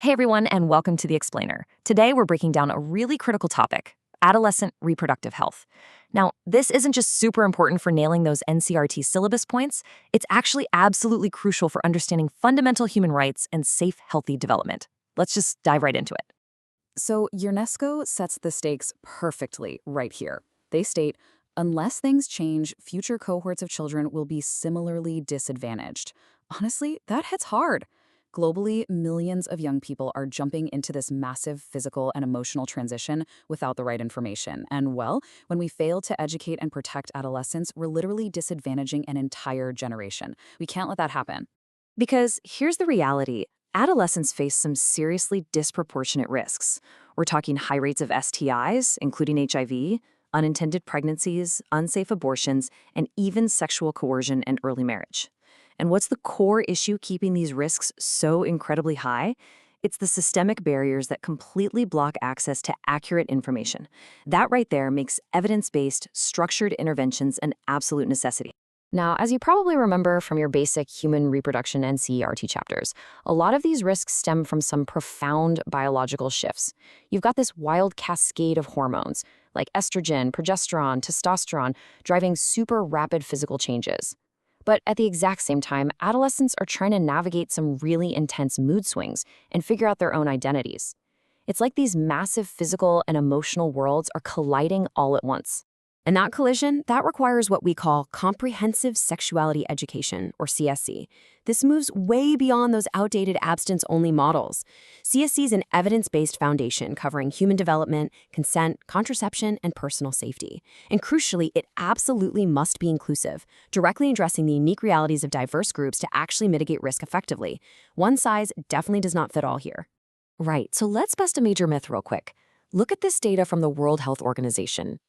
Hey everyone, and welcome to The Explainer. Today we're breaking down a really critical topic, adolescent reproductive health. Now, this isn't just super important for nailing those NCRT syllabus points, it's actually absolutely crucial for understanding fundamental human rights and safe, healthy development. Let's just dive right into it. So UNESCO sets the stakes perfectly right here. They state, unless things change, future cohorts of children will be similarly disadvantaged. Honestly, that hits hard. Globally, millions of young people are jumping into this massive physical and emotional transition without the right information. And well, when we fail to educate and protect adolescents, we're literally disadvantaging an entire generation. We can't let that happen. Because here's the reality, adolescents face some seriously disproportionate risks. We're talking high rates of STIs, including HIV, unintended pregnancies, unsafe abortions, and even sexual coercion and early marriage. And what's the core issue keeping these risks so incredibly high? It's the systemic barriers that completely block access to accurate information. That right there makes evidence-based, structured interventions an absolute necessity. Now, as you probably remember from your basic human reproduction and CERT chapters, a lot of these risks stem from some profound biological shifts. You've got this wild cascade of hormones, like estrogen, progesterone, testosterone, driving super rapid physical changes. But at the exact same time, adolescents are trying to navigate some really intense mood swings and figure out their own identities. It's like these massive physical and emotional worlds are colliding all at once. And that collision, that requires what we call comprehensive sexuality education, or CSE. This moves way beyond those outdated abstinence-only models. CSE is an evidence-based foundation covering human development, consent, contraception, and personal safety. And crucially, it absolutely must be inclusive, directly addressing the unique realities of diverse groups to actually mitigate risk effectively. One size definitely does not fit all here. Right, so let's bust a major myth real quick. Look at this data from the World Health Organization.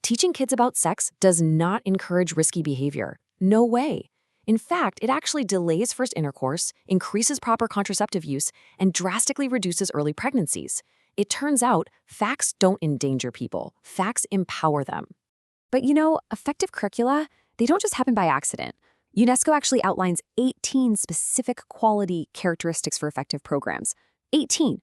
Teaching kids about sex does not encourage risky behavior. No way. In fact, it actually delays first intercourse, increases proper contraceptive use, and drastically reduces early pregnancies. It turns out, facts don't endanger people. Facts empower them. But effective curricula, they don't just happen by accident. UNESCO actually outlines 18 specific quality characteristics for effective programs. 18.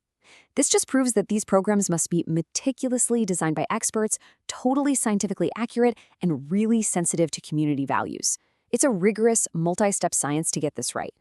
This just proves that these programs must be meticulously designed by experts, totally scientifically accurate, and really sensitive to community values. It's a rigorous, multi-step science to get this right.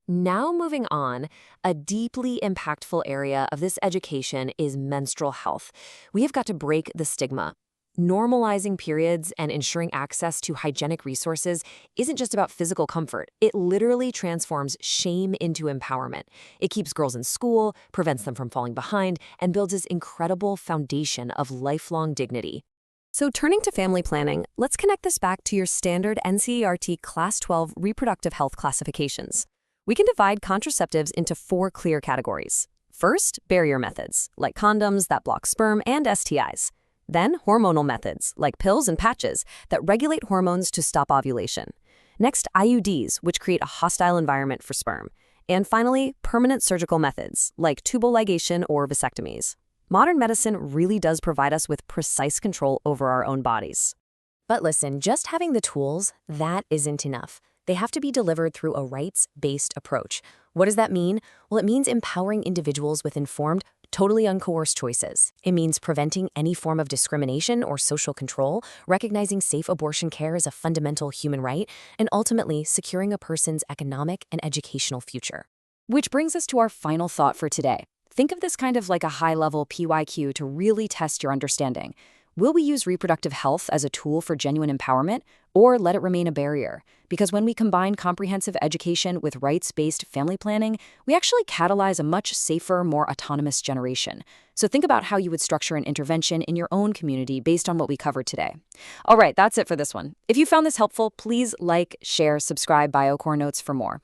Now moving on, a deeply impactful area of this education is menstrual health. We have got to break the stigma. Normalizing periods and ensuring access to hygienic resources isn't just about physical comfort. It literally transforms shame into empowerment. It keeps girls in school, prevents them from falling behind, and builds this incredible foundation of lifelong dignity. So turning to family planning, let's connect this back to your standard NCERT Class 12 reproductive health classifications. We can divide contraceptives into 4 clear categories. First, barrier methods, like condoms that block sperm and STIs. Then, hormonal methods, like pills and patches, that regulate hormones to stop ovulation. Next, IUDs, which create a hostile environment for sperm. And finally, permanent surgical methods, like tubal ligation or vasectomies. Modern medicine really does provide us with precise control over our own bodies. But listen, just having the tools, that isn't enough. They have to be delivered through a rights-based approach. What does that mean? Well, it means empowering individuals with informed, totally uncoerced choices. It means preventing any form of discrimination or social control, recognizing safe abortion care as a fundamental human right, and ultimately securing a person's economic and educational future. Which brings us to our final thought for today. Think of this kind of like a high-level PYQ to really test your understanding. Will we use reproductive health as a tool for genuine empowerment, or let it remain a barrier? Because when we combine comprehensive education with rights-based family planning, we actually catalyze a much safer, more autonomous generation. So think about how you would structure an intervention in your own community based on what we covered today. All right, that's it for this one. If you found this helpful, please like, share, subscribe BioCore Notes for more.